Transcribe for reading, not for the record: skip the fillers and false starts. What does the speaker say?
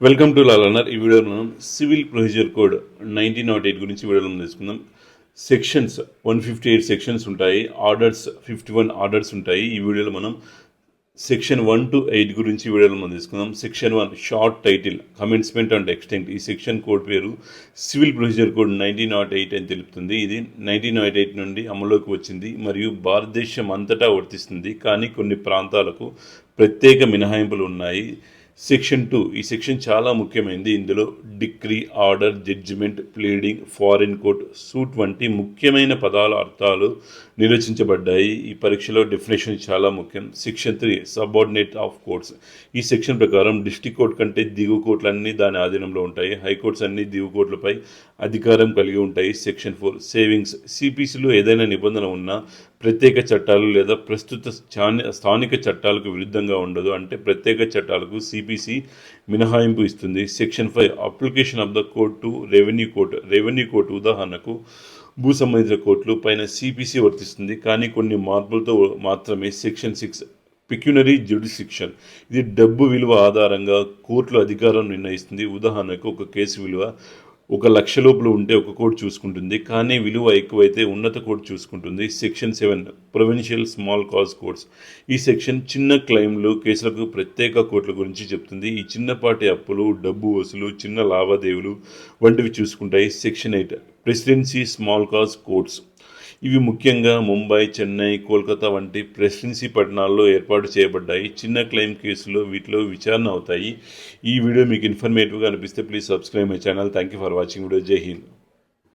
Welcome to లాలన్నర్. ఈ వీడియోలో మనం సివిల్ ప్రొసీజర్ కోడ్ 1908 గురించి వీడియోలో తెలుసుకుందాం. సెక్షన్స్ 158 సెక్షన్స్ ఉంటాయి. ఆర్డర్స్ 51 ఆర్డర్స్ ఉంటాయి. ఈ వీడియోలో మనం సెక్షన్ 1 to 8 గురించి వీడియోలో మనం తీసుకుందాం. Section 1 short title commencement and extent. ఈ సెక్షన్ కోడ్ పేరు సివిల్ ప్రొసీజర్ కోడ్ 1908 అని తెలుపుతుంది. ఇది 1908 నుండి అమలులోకి వచ్చింది మరియు భారతదేశం అంతటా వర్తిస్తుంది. కానీ కొన్ని ప్రాంతాలకు ప్రత్యేక మినహాయింపులు ఉన్నాయి. సెక్షన్ 2 ఈ సెక్షన్ చాలా ముఖ్యమైనది. ఇందులో decree, order, judgment, pleading, foreign court, suit వంటి ముఖ్యమైన పదాల అర్థాలు నిర్వచించబడ్డాయి. ఈ పరీక్షలో డెఫినేషన్ చాలా ముఖ్యం. Section 3 subordinate of courts. ఈ సెక్షన్ ప్రకారం డిస్ట్రిక్ట్ కోర్టు కంటే దిగువ కోర్టులన్నీ దాని ఆధీనంలో ఉంటాయి. హైకోర్ట్స్ అన్ని దిగువ కోర్టులపై అధికారం కలిగి ఉంటాయి. Section 4 savings. సిపిసిలో ఏదైనా నిబంధన ఉన్నా ప్రత్యేక చట్టాలు లేదా ప్రస్తుత స్థానిక చట్టాలకు విరుద్ధంగా ఉండదు. అంటే ప్రత్యేక చట్టాలకు సిపిసి మినహాయింపు ఇస్తుంది. Section 5 application of the court to revenue court. Revenue court ఉదాహరణకు భూ సంబంధిత కోర్టులు పైన సిపిసి వర్తిస్తుంది, కానీ కొన్ని మార్పులతో మాత్రమే. సెక్షన్ 6 పిక్యునరీ జ్యుడిస్డిక్షన్. ఇది డబ్బు విలువ ఆధారంగా కోర్టుల అధికారం నిర్ణయిస్తుంది. ఉదాహరణకు ఒక కేసు విలువ 1,00,000 లోపల ఉంటే ఒక కోర్టు చూసుకుంటుంది, కానీ విలువ ఎక్కువైతే ఉన్నత కోర్టు చూసుకుంటుంది. Section 7 provincial small cause courts. ఈ సెక్షన్ చిన్న క్లెయిమ్లు కేసులకు ప్రత్యేక కోర్టుల గురించి చెప్తుంది. ఈ చిన్నపాటి అప్పులు, డబ్బు వసూలు, చిన్న లావాదేవీలు వంటివి చూసుకుంటాయి. Section 8 presidency small cause courts. ఇవి ముఖ్యంగా ముంబై, చెన్నై, కోల్కతా వంటి ప్రెసిడెన్సీ పట్టణాల్లో ఏర్పాటు చేయబడ్డాయి. చిన్న క్లెయిమ్ కేసులో వీటిలో విచారణ అవుతాయి. ఈ వీడియో మీకు ఇన్ఫర్మేటివ్గా అనిపిస్తే please subscribe my channel. Thank you for watching video. జై హింద్.